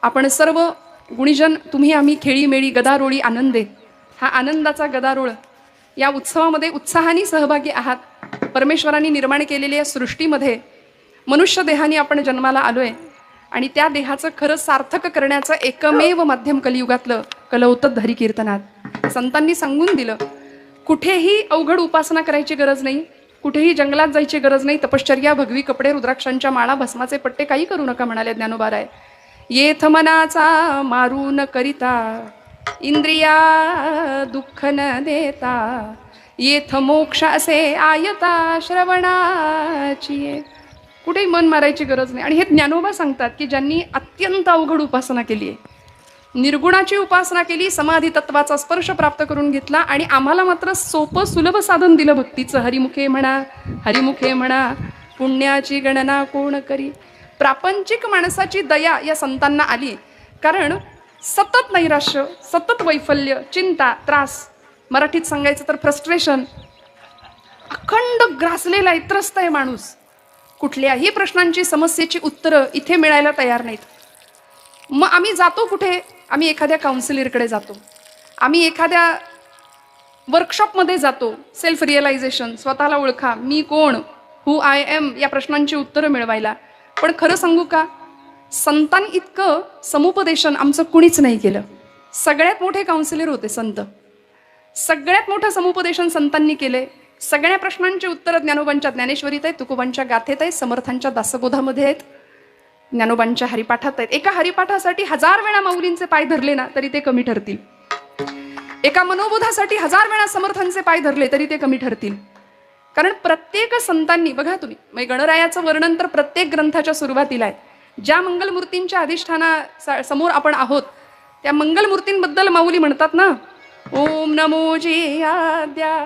आपण सर्व गुणीजन, तुम्ही आम्ही खेळीमेळी गदारोळी आनंदे, हा आनंदाचा गदारोळ या उत्सवामध्ये उत्साहाने सहभागी आहात. परमेश्वरांनी निर्माण केलेल्या सृष्टीमध्ये मनुष्य देहाने आपण जन्माला आलोय आणि त्या देहाचं खरं सार्थक करण्याचं एकमेव माध्यम कलियुगातलं कलौतत हरिकीर्तनात संतांनी सांगून दिलं. कुठेही अवघड उपासना करायची गरज नाही, कुठेही जंगलात जायची गरज नाही, तपश्चर्या, भगवी कपडे, रुद्राक्षांच्या माळा, भस्माचे पट्टे काही करू नका म्हणाले ज्ञानोबाराय. येथ मनाचा मारू न करिता, इंद्रिया दुःख न देता, येथ मोक्ष असे आयता श्रवणाची. कुठेही मन मारायची गरज नाही. आणि हे ज्ञानोबा सांगतात की ज्यांनी अत्यंत अवघड उपासना केली आहे, निर्गुणाची उपासना केली, समाधी तत्वाचा स्पर्श प्राप्त करून घेतला आणि आम्हाला मात्र सोपं सुलभ साधन दिलं भक्तीचं. हरिमुखे म्हणा, हरिमुखे म्हणा, पुण्याची गणना कोण करी. प्रापंचिक माणसाची दया या संतांना आली, कारण सतत नैराश्य, सतत वैफल्य, चिंता, त्रास, मराठीत सांगायचं तर फ्रस्ट्रेशन, अखंड ग्रासलेला आहे, त्रस्त आहे माणूस. कुठल्याही प्रश्नांची, समस्येची उत्तरं इथे मिळायला तयार नाहीत. मग आम्ही जातो कुठे? आम्ही एखाद्या काउन्सिलरकडे जातो, आम्ही एखाद्या वर्कशॉपमध्ये जातो. सेल्फ रिअलायझेशन, स्वतःला ओळखा, मी कोण, हू आय एम, या प्रश्नांची उत्तरं मिळवायला. पण खरं सांगू का, संतां इतकं समुपदेशन आमचं कुणीच नाही केलं. सगळ्यात मोठे काउन्सिलर होते संत, सगळ्यात मोठं समुपदेशन संतांनी केले. सगळ्या प्रश्नांची उत्तरं ज्ञानोबांच्या ज्ञानेश्वरीत आहेत, तुकोबांच्या गाथेत आहेत, समर्थांच्या दासबोधामध्ये आहेत, ज्ञानोबांच्या हरिपाठात आहेत. एका हरिपाठासाठी 1000 वेळा माऊलींचे पाय धरले ना तरी ते कमी ठरतील. एका मनोबोधासाठी 1000 वेळा समर्थांचे पाय धरले तरी ते कमी ठरतील. कारण प्रत्येक संतांनी, बघा तुम्ही, म्हणजे गणरायाचं वर्णन तर प्रत्येक ग्रंथाच्या सुरुवातीला आहे. ज्या मंगलमूर्तींच्या अधिष्ठाना समोर आपण आहोत त्या मंगलमूर्तींबद्दल माऊली म्हणतात ना, ओम नमो जियाद्या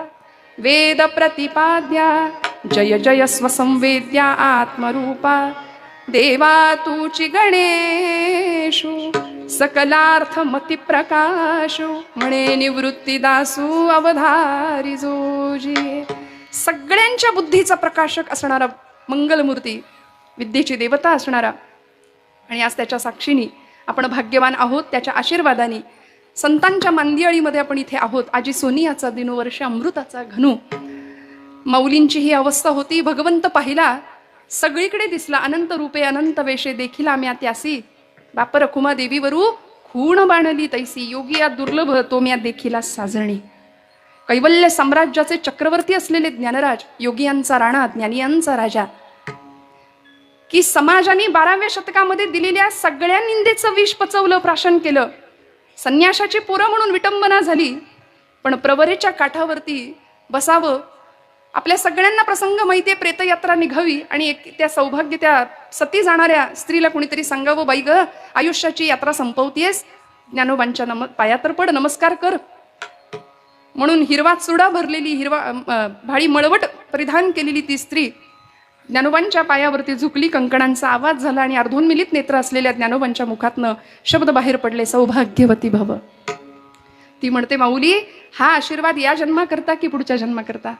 वेद प्रतिपाद्या, जय जय स्वसंवेद्या आत्मरूपा, देवा तूची गणेशु सकलार्थ मती प्रकाशु, म्हणे निवृत्ती दासू अवधारी जोजी. सगळ्यांच्या बुद्धीचा प्रकाशक असणारा मंगलमूर्ती, विद्येची देवता असणारा, आणि आज त्याच्या साक्षीनी आपण भाग्यवान आहोत. त्याच्या आशीर्वादाने संतांच्या मांदियाळीमध्ये आपण इथे आहोत. आजी सोनियाचा दिनोवर्ष अमृताचा घनू. माऊलींची ही अवस्था होती. भगवंत पाहिला, सगळीकडे दिसला, अनंत रूपे अनंत वेशे देखिला म्या त्यासी, बाप रखुमा देवीवरू खूण बाणली तैसी, योगी या दुर्लभ तो म्या देखिला साजणी. कैवल्य साम्राज्याचे चक्रवर्ती असलेले ज्ञानराज, योगियांचा राणा, ज्ञानियांचा राजा, की समाजाने 12व्या शतकामध्ये दिलेल्या सगळ्या निंदेचं विष पचवलं, प्राशन केलं. संन्याशाची पोरं म्हणून विटंबना झाली, पण प्रवरेच्या काठावरती बसावं. आपल्या सगळ्यांना प्रसंग माहिती आहे, प्रेतयात्रा निघावी आणि त्या सौभाग्य, त्या सती जाणाऱ्या स्त्रीला कुणीतरी सांगावं, बाई ग, आयुष्याची यात्रा संपवतीयस, ज्ञानोबांच्या पाया तर पड, नमस्कार कर. म्हणून हिरवा चुडा भरलेली, हिरवा भाळी मळवट परिधान केलेली ती स्त्री ज्ञानोबांच्या पायावरती झुकली. कंकणांचा आवाज झाला आणि अर्धोन्मिलित नेत्र असलेल्या ज्ञानोबांच्या मुखातनं शब्द बाहेर पडले, सौभाग्यवती भव. ती म्हणते, माऊली, हा आशीर्वाद या जन्मा करता की पुढच्या जन्मा करता?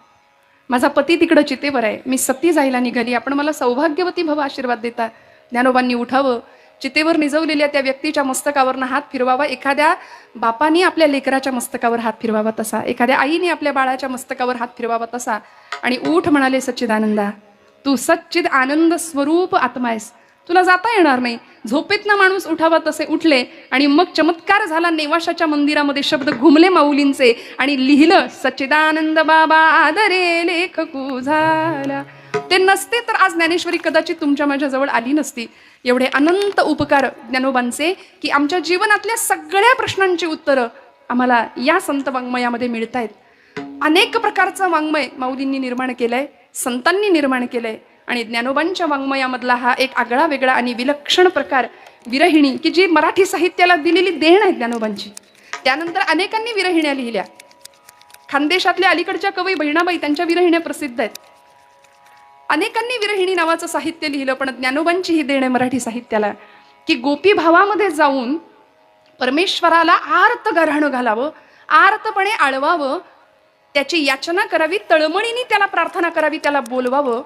माझा पती तिकडं चितेवर आहे, मी सती जायला निघाली, आपण मला सौभाग्यवती भव आशीर्वाद देता. ज्ञानोबांनी उठावं, चितेवर निजवलेल्या त्या व्यक्तीच्या मस्तकावरनं हात फिरवावा. एखाद्या बापाने आपल्या लेकराच्या मस्तकावर हात फिरवावा तसा, एखाद्या आईने आपल्या बाळाच्या मस्तकावर हात फिरवावा तसा, आणि उठ म्हणाले, सच्चिदानंदा, तू सच्चिद आनंद स्वरूप आत्मा आहेस, तुला जाता येणार नाही. झोपेतनं माणूस उठावा तसे उठले आणि मग चमत्कार झाला. नेवाशाच्या मंदिरामध्ये शब्द घुमले माऊलींचे आणि लिहिलं, सच्चिदानंद बाबा आदरे लेखकू झाला. ते नसते तर आज ज्ञानेश्वरी कदाचित तुमच्या माझ्याजवळ आली नसती. एवढे अनंत उपकार ज्ञानोबांचे की आमच्या जीवनातल्या सगळ्या प्रश्नांची उत्तरं आम्हाला या संत वाङ्मयामध्ये मिळत आहेत. अनेक प्रकारचं वाङ्मय माऊलींनी निर्माण केलंय, संतांनी निर्माण केलंय. आणि ज्ञानोबांच्या वाङ्मयामधला हा एक आगळा वेगळा आणि विलक्षण प्रकार विरहिणी, की जी मराठी साहित्याला दिलेली देण आहे ज्ञानोबांची. त्यानंतर अनेकांनी विरहिण्या लिहिल्या. खानदेशातल्या अलीकडच्या कवी बहिणाबाई, त्यांच्या विरहिण्या प्रसिद्ध आहेत. अनेकांनी विरहिणी नावाचं साहित्य लिहिलं, पण ज्ञानोबांची ही देण आहे मराठी साहित्याला, की गोपी भावामध्ये जाऊन परमेश्वराला आर्त गाऱ्हाणं घालावं, आर्तपणे आळवावं, त्याची याचना करावी, तळमळीने त्याला प्रार्थना करावी, त्याला बोलवावं.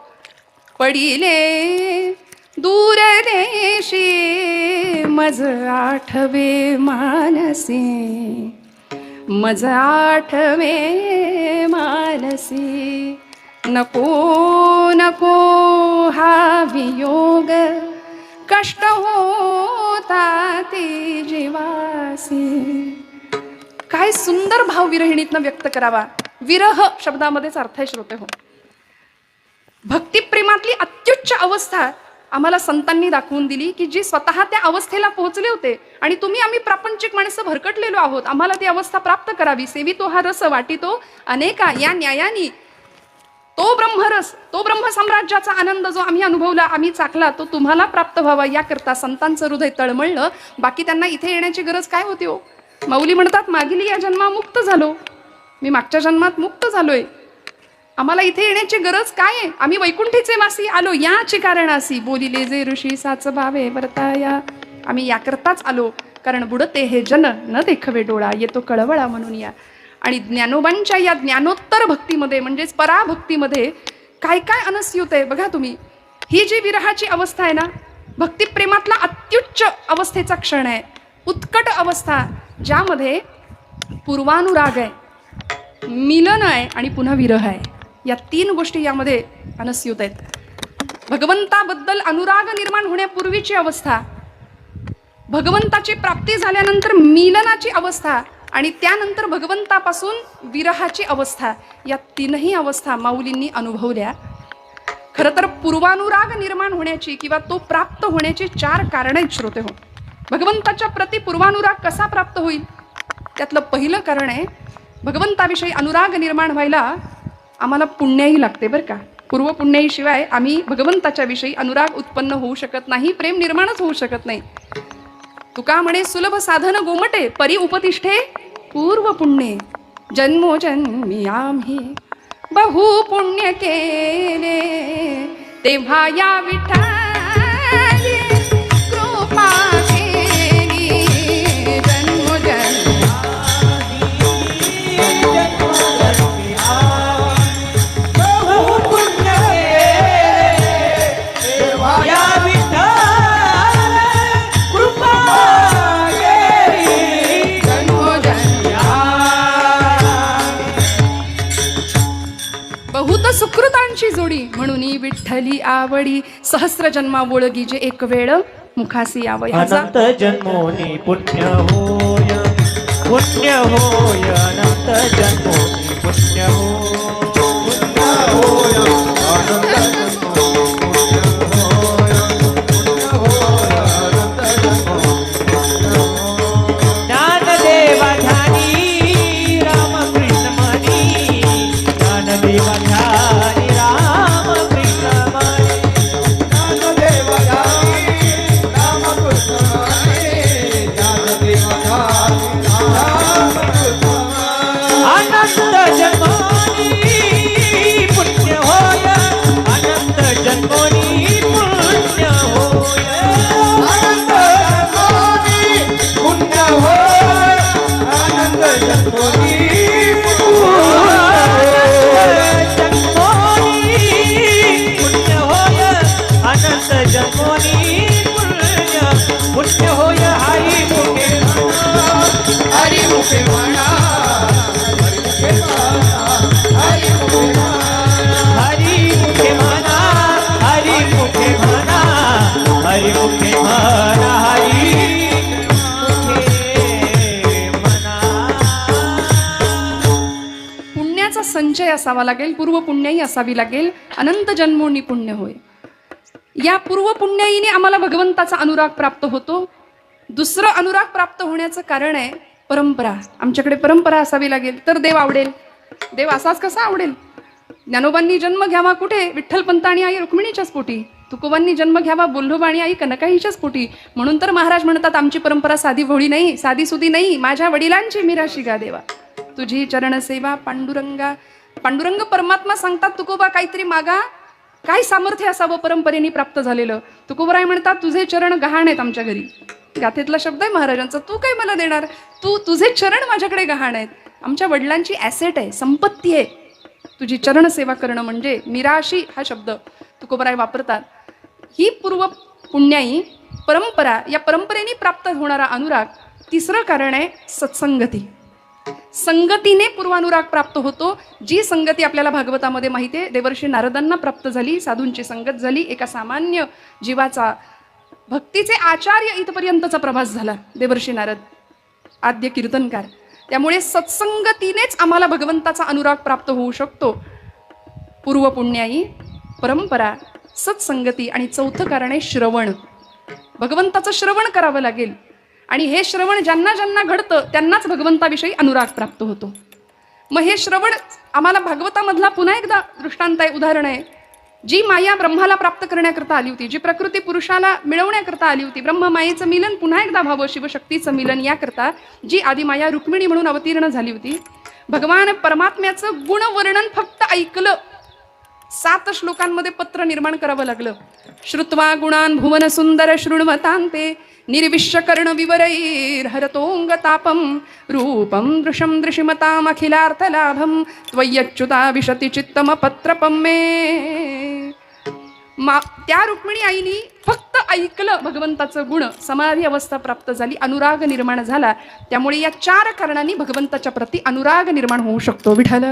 पडिले दूर देशी मज आठवे मानसी, मज आठवे मानसी. नको नको हा वियोग, कष्ट होता ते जीवासी. काय सुंदर भाव विरहिणीतनं व्यक्त करावा. विरह शब्दामध्येच अर्थ आहे श्रोते हो. भक्तिप्रेमातली अत्युच्च अवस्था आम्हाला संतांनी दाखवून दिली की जी स्वतः त्या अवस्थेला पोहोचले होते. आणि तुम्ही आम्ही प्रापंचिक माणसं भरकटलेलो आहोत, आम्हाला ती अवस्था प्राप्त करावी. सेवितो हा रस वाटितो अनेका, या न्यायानी तो ब्रह्मरस, तो ब्रह्मसाम्राज्याचा आनंद जो आम्ही अनुभवला, आम्ही चाखला, तो तुम्हाला प्राप्त व्हावा याकरता संतांचं हृदय तळमळलं. बाकी त्यांना इथे येण्याची गरज काय होती हो. माऊली म्हणतात, मागील या जन्मा मुक्त झालो, मी मागच्या जन्मात मुक्त झालोय, आम्हाला इथे येण्याची गरज काय आहे. आम्ही वैकुंठीचे वासी आलो याची कारणासी. बोलिले जे ऋषी साच भावे वर्ताया. आम्ही याकरताच आलो, कारण बुडते हे जन न देखवे डोळा, येतो कळवळा म्हणून या. आणि ज्ञानोबांच्या या ज्ञानोत्तर भक्तीमध्ये म्हणजेच पराभक्तीमध्ये काय काय अनस्यूत आहे बघा तुम्ही. ही जी विरहाची अवस्था आहे ना, भक्तिप्रेमातला अत्युच्च अवस्थेचा क्षण आहे, उत्कट अवस्था, ज्यामध्ये पूर्वानुराग आहे, मिलन आहे आणि पुन्हा विरह आहे. या तीन गोष्टी यामध्ये अनस्यूत आहेत. भगवंताबद्दल अनुराग निर्माण होण्यापूर्वीची अवस्था, भगवंताची प्राप्ती झाल्यानंतर मिलनाची अवस्था आणि त्यानंतर भगवंतापासून विरहाची अवस्था. या तीनही अवस्था माऊलींनी अनुभवल्या. खरं तर पूर्वानुराग निर्माण होण्याची किंवा तो प्राप्त होण्याची 4 कारणं आहेत श्रोते हो. भगवंताच्या प्रति पूर्वानुराग कसा प्राप्त होईल, त्यातलं पहिलं कारण आहे, भगवंताविषयी अनुराग निर्माण व्हायला आम्हाला पुण्याही लागते बरं का. पूर्वपुण्याईशिवाय आम्ही भगवंताच्या विषयी अनुराग उत्पन्न होऊ शकत नाही, प्रेम निर्माणच होऊ शकत नाही. तुका म्हणे सुलभ साधन गोमटे, परी उपतिष्ठे पूर्व पुण्ये. जन्मोजन्मी आम्ही बहु पुण्य केले, तेव्हा या विठ्ठली कृपा केली. जन्मोजन्मी सुकृतांची जोडी, म्हणून विठ्ठली आवडी. सहस्र जन्मा बोळगी जे एक वेळ मुखासी यावं. अनंत जन्मोनी पुण्य होय, पुण्य होय, अनंत जन्मोनी पुण्य होय, अनंत संचय असावा लागेल, पूर्व पुण्याई असावी लागेल. अनंत जन्मोनी पुण्य होय. या पूर्व पुण्याईने आम्हाला भगवंताचा अनुराग प्राप्त होतो. दुसरं अनुराग प्राप्त होण्याचं कारण आहे परंपरा. आमच्याकडे परंपरा असावी लागेल तर देव आवडेल. देव असाच कसा आवडेल. ज्ञानोबांनी जन्म घ्यावा कुठे, विठ्ठलपंत आणि आई रुक्मिणीच्याच पोटी. तुकोबांनी जन्म घ्यावा बोल्लोबा आणि आई कनकाईच्याच पोटी. म्हणून तर महाराज म्हणतात, आमची परंपरा साधी भोळी नाही, साधी सुधी नाही, माझ्या वडिलांची मिराशी गा देवा, तुझी चरण सेवा पांडुरंगा. पांडुरंग परमात्मा सांगतात, तुकोबा काहीतरी मागा, काय सामर्थ्य असावं परंपरेने प्राप्त झालेलं. तुकोबराय म्हणतात, तुझे चरण गहाण आहेत आमच्या घरी. गाथेतला शब्द आहे महाराजांचा, तू काय मला देणार, तुझे चरण माझ्याकडे गहाण आहेत. आमच्या वडिलांची ॲसेट आहे, संपत्ती आहे तुझी चरण सेवा करणं. म्हणजे मिराशी हा शब्द तुकोबराय वापरतात. ही पूर्व पुण्याई परंपरा, या परंपरेने प्राप्त होणारा अनुराग. तिसरं कारण आहे सत्संगती. संगतीने पूर्वानुराग प्राप्त होतो. जी संगती आपल्याला भागवतामध्ये माहिती आहे, देवर्षी नारदांना प्राप्त झाली. साधूंची संगत झाली. एका सामान्य जीवाचा भक्तीचे आचार्य इथपर्यंतचा प्रभास झाला देवर्षी नारद, आद्य कीर्तनकार. त्यामुळे सत्संगतीनेच आम्हाला भगवंताचा अनुराग प्राप्त होऊ शकतो. पूर्व पुण्याई परंपरा, सत्संगती आणि चौथं कारण आहे श्रवण. भगवंताचं श्रवण करावं लागेल आणि हे श्रवण ज्यांना ज्यांना घडतं त्यांनाच भगवंताविषयी अनुराग प्राप्त होतो. मग हे श्रवण आम्हाला भागवतामधला पुन्हा एकदा दृष्टांत आहे, उदाहरण आहे. जी माया ब्रह्माला प्राप्त करण्याकरता आली होती, जी प्रकृती पुरुषाला मिळवण्याकरता आली होती, ब्रह्म मायेचं मिलन पुन्हा एकदा व्हावं, शिवशक्तीचं मिलन याकरता जी आदिमाया रुक्मिणी म्हणून अवतीर्ण झाली होती, भगवान परमात्म्याचं गुणवर्णन फक्त ऐकलं. 7 श्लोकांमध्ये पत्र निर्माण करावं लागलं. श्रुत्वा गुणान भुवन सुंदर शृण्वतान्ते निर्विश्य कर्ण विवरैर हरतोंग तापम रूपम दृशम दृशिमताम अखिलार्थलाभम त्वय्यच्युता विशति चित्तम पत्रपम मे. त्या रुक्मिणी आईनी फक्त ऐकलं भगवंताचं गुण, समाधी अवस्था प्राप्त झाली, अनुराग निर्माण झाला. त्यामुळे या 4 कारणांनी भगवंताच्या प्रती अनुराग निर्माण होऊ शकतो. विठ्ठल